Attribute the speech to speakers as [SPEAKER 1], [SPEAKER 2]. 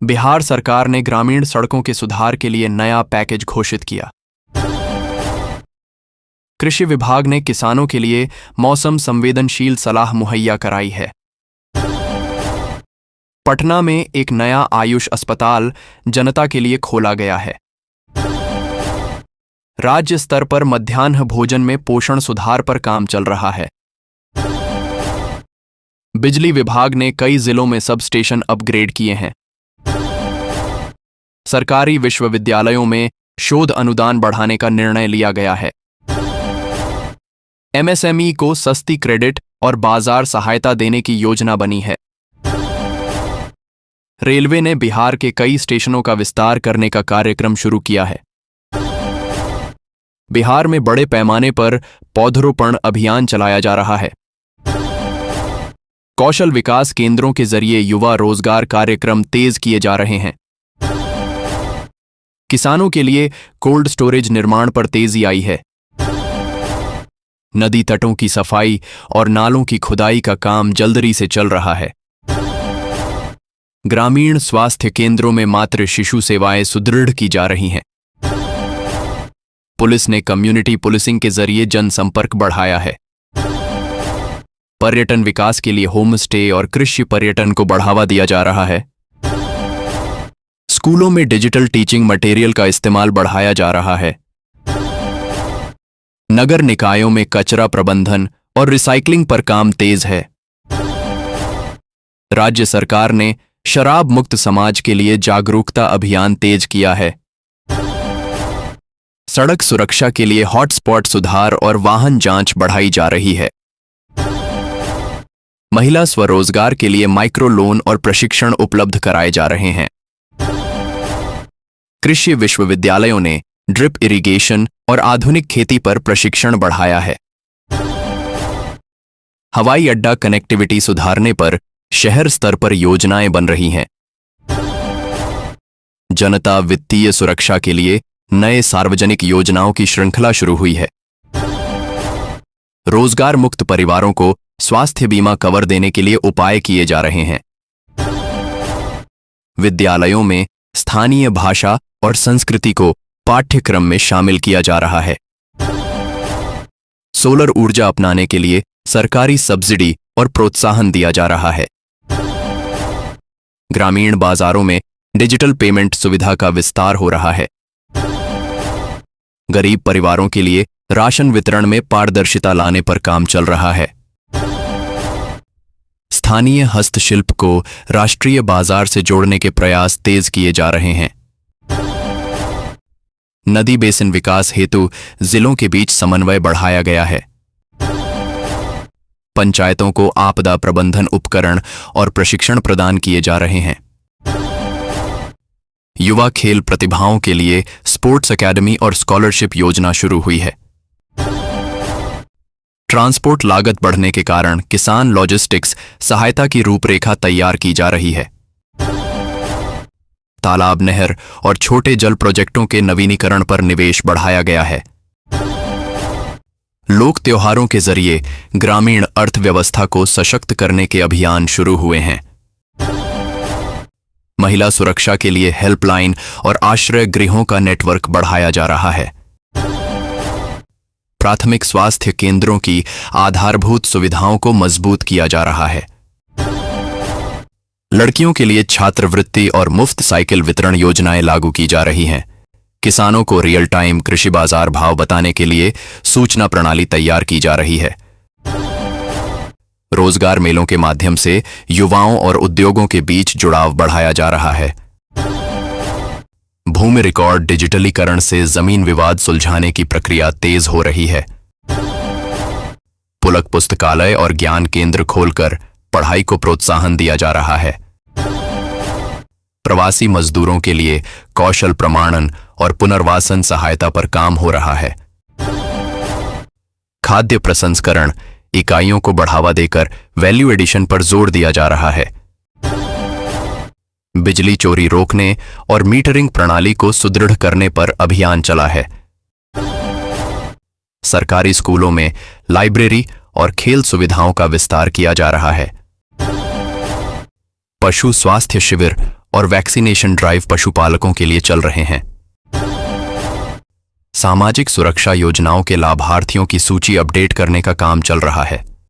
[SPEAKER 1] बिहार सरकार ने ग्रामीण सड़कों के सुधार के लिए नया पैकेज घोषित किया। कृषि विभाग ने किसानों के लिए मौसम संवेदनशील सलाह मुहैया कराई है। पटना में एक नया आयुष अस्पताल जनता के लिए खोला गया है। राज्य स्तर पर मध्याह्न भोजन में पोषण सुधार पर काम चल रहा है। बिजली विभाग ने कई जिलों में सब स्टेशन अपग्रेड किए हैं। सरकारी विश्वविद्यालयों में शोध अनुदान बढ़ाने का निर्णय लिया गया है। एमएसएमई को सस्ती क्रेडिट और बाजार सहायता देने की योजना बनी है। रेलवे ने बिहार के कई स्टेशनों का विस्तार करने का कार्यक्रम शुरू किया है। बिहार में बड़े पैमाने पर पौधरोपण अभियान चलाया जा रहा है। कौशल विकास केंद्रों के जरिए युवा रोजगार कार्यक्रम तेज किए जा रहे हैं। किसानों के लिए कोल्ड स्टोरेज निर्माण पर तेजी आई है। नदी तटों की सफाई और नालों की खुदाई का काम जल्दी से चल रहा है। ग्रामीण स्वास्थ्य केंद्रों में मातृ शिशु सेवाएं सुदृढ़ की जा रही हैं। पुलिस ने कम्युनिटी पुलिसिंग के जरिए जनसंपर्क बढ़ाया है। पर्यटन विकास के लिए होम स्टे और कृषि पर्यटन को बढ़ावा दिया जा रहा है। स्कूलों में डिजिटल टीचिंग मटेरियल का इस्तेमाल बढ़ाया जा रहा है। नगर निकायों में कचरा प्रबंधन और रिसाइकलिंग पर काम तेज है। राज्य सरकार ने शराब मुक्त समाज के लिए जागरूकता अभियान तेज किया है। सड़क सुरक्षा के लिए हॉटस्पॉट सुधार और वाहन जांच बढ़ाई जा रही है। महिला स्वरोजगार के लिए माइक्रो लोन और प्रशिक्षण उपलब्ध कराए जा रहे हैं। कृषि विश्वविद्यालयों ने ड्रिप इरिगेशन और आधुनिक खेती पर प्रशिक्षण बढ़ाया है। हवाई अड्डा कनेक्टिविटी सुधारने पर शहर स्तर पर योजनाएं बन रही हैं। जनता वित्तीय सुरक्षा के लिए नए सार्वजनिक योजनाओं की श्रृंखला शुरू हुई है। रोजगार मुक्त परिवारों को स्वास्थ्य बीमा कवर देने के लिए उपाय किए जा रहे हैं। विद्यालयों में स्थानीय भाषा और संस्कृति को पाठ्यक्रम में शामिल किया जा रहा है। सोलर ऊर्जा अपनाने के लिए सरकारी सब्सिडी और प्रोत्साहन दिया जा रहा है। ग्रामीण बाजारों में डिजिटल पेमेंट सुविधा का विस्तार हो रहा है। गरीब परिवारों के लिए राशन वितरण में पारदर्शिता लाने पर काम चल रहा है। स्थानीय हस्तशिल्प को राष्ट्रीय बाजार से जोड़ने के प्रयास तेज किए जा रहे हैं। नदी बेसिन विकास हेतु जिलों के बीच समन्वय बढ़ाया गया है। पंचायतों को आपदा प्रबंधन उपकरण और प्रशिक्षण प्रदान किए जा रहे हैं। युवा खेल प्रतिभाओं के लिए स्पोर्ट्स एकेडमी और स्कॉलरशिप योजना शुरू हुई है। ट्रांसपोर्ट लागत बढ़ने के कारण किसान लॉजिस्टिक्स सहायता की रूपरेखा तैयार की जा रही है। तालाब, नहर और छोटे जल प्रोजेक्टों के नवीनीकरण पर निवेश बढ़ाया गया है। लोक त्योहारों के जरिए ग्रामीण अर्थव्यवस्था को सशक्त करने के अभियान शुरू हुए हैं। महिला सुरक्षा के लिए हेल्पलाइन और आश्रय गृहों का नेटवर्क बढ़ाया जा रहा है। प्राथमिक स्वास्थ्य केंद्रों की आधारभूत सुविधाओं को मजबूत किया जा रहा है। लड़कियों के लिए छात्रवृत्ति और मुफ्त साइकिल वितरण योजनाएं लागू की जा रही हैं। किसानों को रियल टाइम कृषि बाजार भाव बताने के लिए सूचना प्रणाली तैयार की जा रही है। रोजगार मेलों के माध्यम से युवाओं और उद्योगों के बीच जुड़ाव बढ़ाया जा रहा है। भूमि रिकॉर्ड डिजिटलीकरण से जमीन विवाद सुलझाने की प्रक्रिया तेज हो रही है। पुलक पुस्तकालय और ज्ञान केंद्र खोलकर पढ़ाई को प्रोत्साहन दिया जा रहा है। प्रवासी मजदूरों के लिए कौशल प्रमाणन और पुनर्वासन सहायता पर काम हो रहा है। खाद्य प्रसंस्करण इकाइयों को बढ़ावा देकर वैल्यू एडिशन पर जोर दिया जा रहा है। बिजली चोरी रोकने और मीटरिंग प्रणाली को सुदृढ़ करने पर अभियान चला है। सरकारी स्कूलों में लाइब्रेरी और खेल सुविधाओं का विस्तार किया जा रहा है। पशु स्वास्थ्य शिविर और वैक्सीनेशन ड्राइव पशुपालकों के लिए चल रहे हैं। सामाजिक सुरक्षा योजनाओं के लाभार्थियों की सूची अपडेट करने का काम चल रहा है।